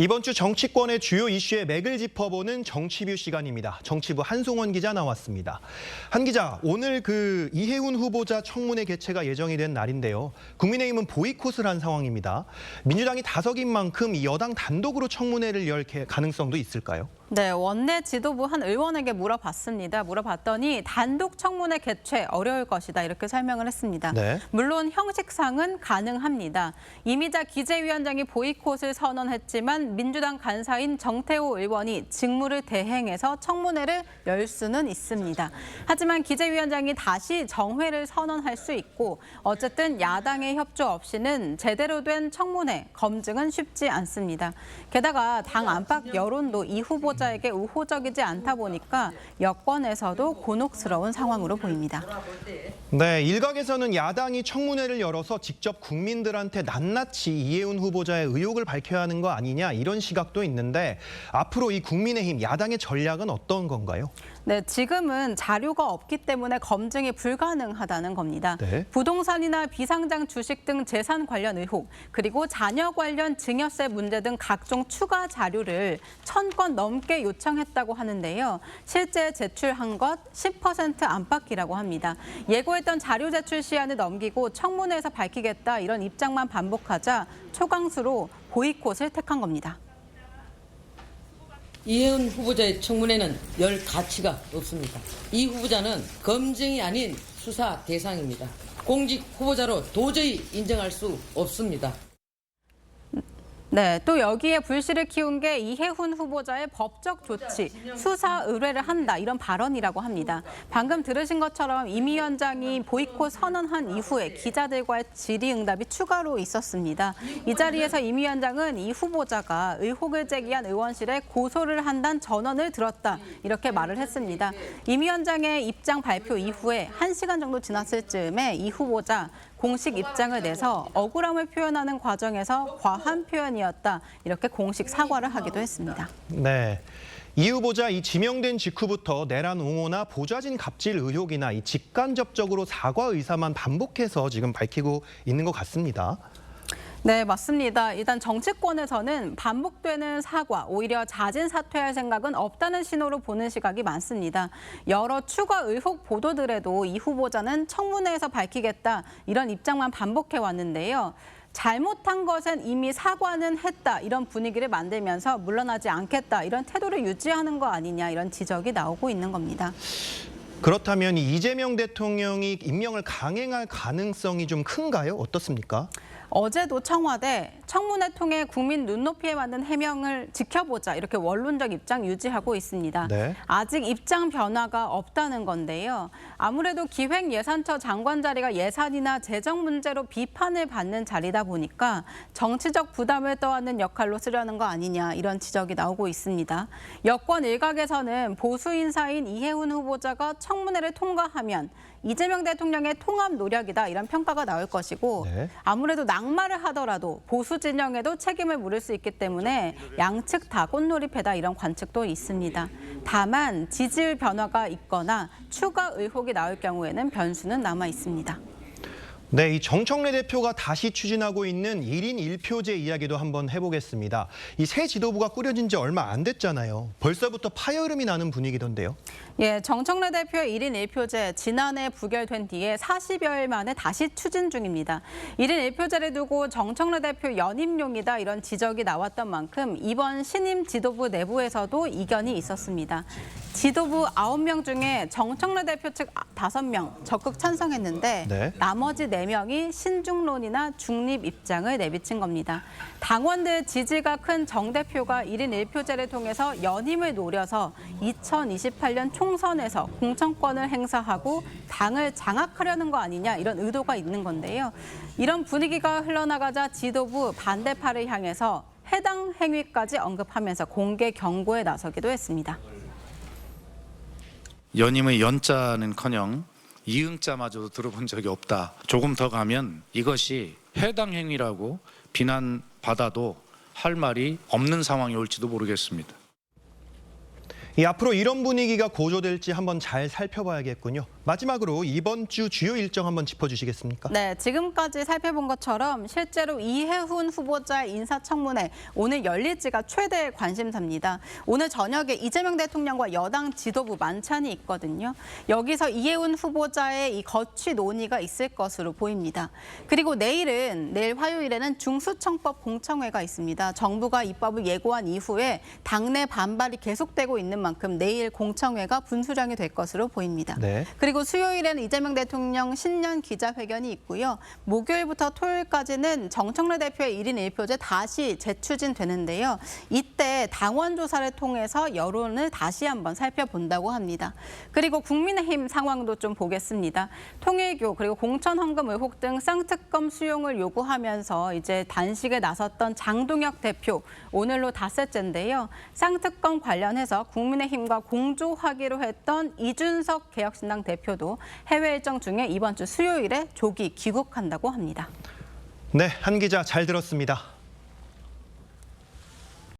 이번 주 정치권의 주요 이슈의 맥을 짚어보는 정치뷰 시간입니다. 정치부 한송원 기자 나왔습니다. 한 기자, 오늘 이해훈 후보자 청문회 개최가 예정이 된 날인데요. 국민의힘은 보이콧을 한 상황입니다. 민주당이 다석인 만큼 이 여당 단독으로 청문회를 열 가능성도 있을까요? 네, 원내 지도부 한 의원에게 물어봤습니다. 물어봤더니 단독 청문회 개최 어려울 것이다 이렇게 설명을 했습니다. 네. 물론 형식상은 가능합니다. 이미자 기재위원장이 보이콧을 선언했지만 민주당 간사인 정태호 의원이 직무를 대행해서 청문회를 열 수는 있습니다. 하지만 기재위원장이 다시 정회를 선언할 수 있고 어쨌든 야당의 협조 없이는 제대로 된 청문회 검증은 쉽지 않습니다. 게다가 당 안팎 여론도 이 후보자에게 우호적이지 않다 보니까 여권에서도 곤혹스러운 상황으로 보입니다. 네, 일각에서는 야당이 청문회를 열어서 직접 국민들한테 낱낱이 이해훈 후보자의 의혹을 밝혀야 하는 거 아니냐 이런 시각도 있는데 앞으로 이 국민의힘 야당의 전략은 어떤 건가요? 네, 지금은 자료가 없기 때문에 검증이 불가능하다는 겁니다. 네. 부동산이나 비상장 주식 등 재산 관련 의혹, 그리고 자녀 관련 증여세 문제 등 각종 추가 자료를 1000건 넘게 요청했다고 하는데요. 실제 제출한 것 10% 안팎이라고 합니다. 예고했던 자료 제출 시한을 넘기고 청문회에서 밝히겠다 이런 입장만 반복하자 초강수로 보이콧을 택한 겁니다. 이해훈 후보자의 청문회는 열 가치가 없습니다. 이 후보자는 검증이 아닌 수사 대상입니다. 공직 후보자로 도저히 인정할 수 없습니다. 네, 또 여기에 불씨를 키운 게 이해훈 후보자의 법적 조치, 수사 의뢰를 한다 이런 발언이라고 합니다. 방금 들으신 것처럼 임 위원장이 보이콧 선언한 이후에 기자들과의 질의응답이 추가로 있었습니다. 이 자리에서 임 위원장은 이 후보자가 의혹을 제기한 의원실에 고소를 한다는 전언을 들었다 이렇게 말을 했습니다. 임 위원장의 입장 발표 이후에 1시간 정도 지났을 즈음에 이 후보자 공식 입장을 내서 억울함을 표현하는 과정에서 과한 표현이었다 이렇게 공식 사과를 하기도 했습니다. 네. 이 후보자 지명된 직후부터 내란 옹호나 보좌진 갑질 의혹이나 직간접적으로 사과 의사만 반복해서 지금 밝히고 있는 것 같습니다. 네, 맞습니다. 일단 정치권에서는 반복되는 사과, 오히려 자진 사퇴할 생각은 없다는 신호로 보는 시각이 많습니다. 여러 추가 의혹 보도들에도 이 후보자는 청문회에서 밝히겠다 이런 입장만 반복해 왔는데요. 잘못한 것은 이미 사과는 했다 이런 분위기를 만들면서 물러나지 않겠다 이런 태도를 유지하는 거 아니냐 이런 지적이 나오고 있는 겁니다. 그렇다면 이재명 대통령이 임명을 강행할 가능성이 좀 큰가요? 어떻습니까? 어제도 청문회 통해 국민 눈높이에 맞는 해명을 지켜보자 이렇게 원론적 입장 유지하고 있습니다. 네. 아직 입장 변화가 없다는 건데요. 아무래도 기획예산처 장관 자리가 예산이나 재정 문제로 비판을 받는 자리다 보니까 정치적 부담을 떠안는 역할로 쓰려는 거 아니냐 이런 지적이 나오고 있습니다. 여권 일각에서는 보수 인사인 이해훈 후보자가 청문회를 통과하면 이재명 대통령의 통합 노력이다 이런 평가가 나올 것이고 네. 아무래도 낙마를 하더라도 보수 진영에도 책임을 물을 수 있기 때문에 양측 다 꽃놀이패다 이런 관측도 있습니다. 다만 지지율 변화가 있거나 추가 의혹이 나올 경우에는 변수는 남아 있습니다. 네, 이 정청래 대표가 다시 추진하고 있는 1인 1표제 이야기도 한번 해보겠습니다. 이 새 지도부가 꾸려진 지 얼마 안 됐잖아요. 벌써부터 파열음이 나는 분위기던데요. 예, 정청래 대표의 1인 1표제 지난해 부결된 뒤에 40여일 만에 다시 추진 중입니다. 1인 1표제를 두고 정청래 대표 연임용이다 이런 지적이 나왔던 만큼 이번 신임 지도부 내부에서도 이견이 있었습니다. 지도부 9명 중에 정청래 대표 측 5명 적극 찬성했는데 네. 나머지 4명이 신중론이나 중립 입장을 내비친 겁니다. 당원들 지지가 큰 정 대표가 1인 1표제를 통해서 연임을 노려서 2028년 총선에서 공천권을 행사하고 당을 장악하려는 거 아니냐 이런 의도가 있는 건데요. 이런 분위기가 흘러나가자 지도부 반대파를 향해서 해당 행위까지 언급하면서 공개 경고에 나서기도 했습니다. 연임의 연자는커녕 이응자마저도 들어본 적이 없다. 조금 더 가면 이것이 해당 행위라고 비난받아도 할 말이 없는 상황이 올지도 모르겠습니다. 앞으로 이런 분위기가 고조될지 한번 잘 살펴봐야겠군요. 마지막으로 이번 주 주요 일정 한번 짚어주시겠습니까? 네, 지금까지 살펴본 것처럼 실제로 이해훈 후보자의 인사청문회 오늘 열릴지가 최대 관심사입니다. 오늘 저녁에 이재명 대통령과 여당 지도부 만찬이 있거든요. 여기서 이해훈 후보자의 이 거취 논의가 있을 것으로 보입니다. 그리고 내일 화요일에는 중수청법 공청회가 있습니다. 정부가 입법을 예고한 이후에 당내 반발이 계속되고 있는 만큼 내일 공청회가 분수령이 될 것으로 보입니다. 네. 그리고 수요일에는 이재명 대통령 신년 기자회견이 있고요. 목요일부터 토요일까지는 정청래 대표의 1인 1표제 다시 재추진되는데요. 이때 당원 조사를 통해서 여론을 다시 한번 살펴본다고 합니다. 그리고 국민의힘 상황도 좀 보겠습니다. 통일교 그리고 공천헌금 의혹 등 쌍특검 수용을 요구하면서 이제 단식에 나섰던 장동혁 대표 오늘로 닷새째인데요. 쌍특검 관련해서 국민의힘과 공조하기로 했던 이준석 개혁신당 대표도 해외 일정 중에 이번 주 수요일에 조기 귀국한다고 합니다. 네, 한 기자 잘 들었습니다.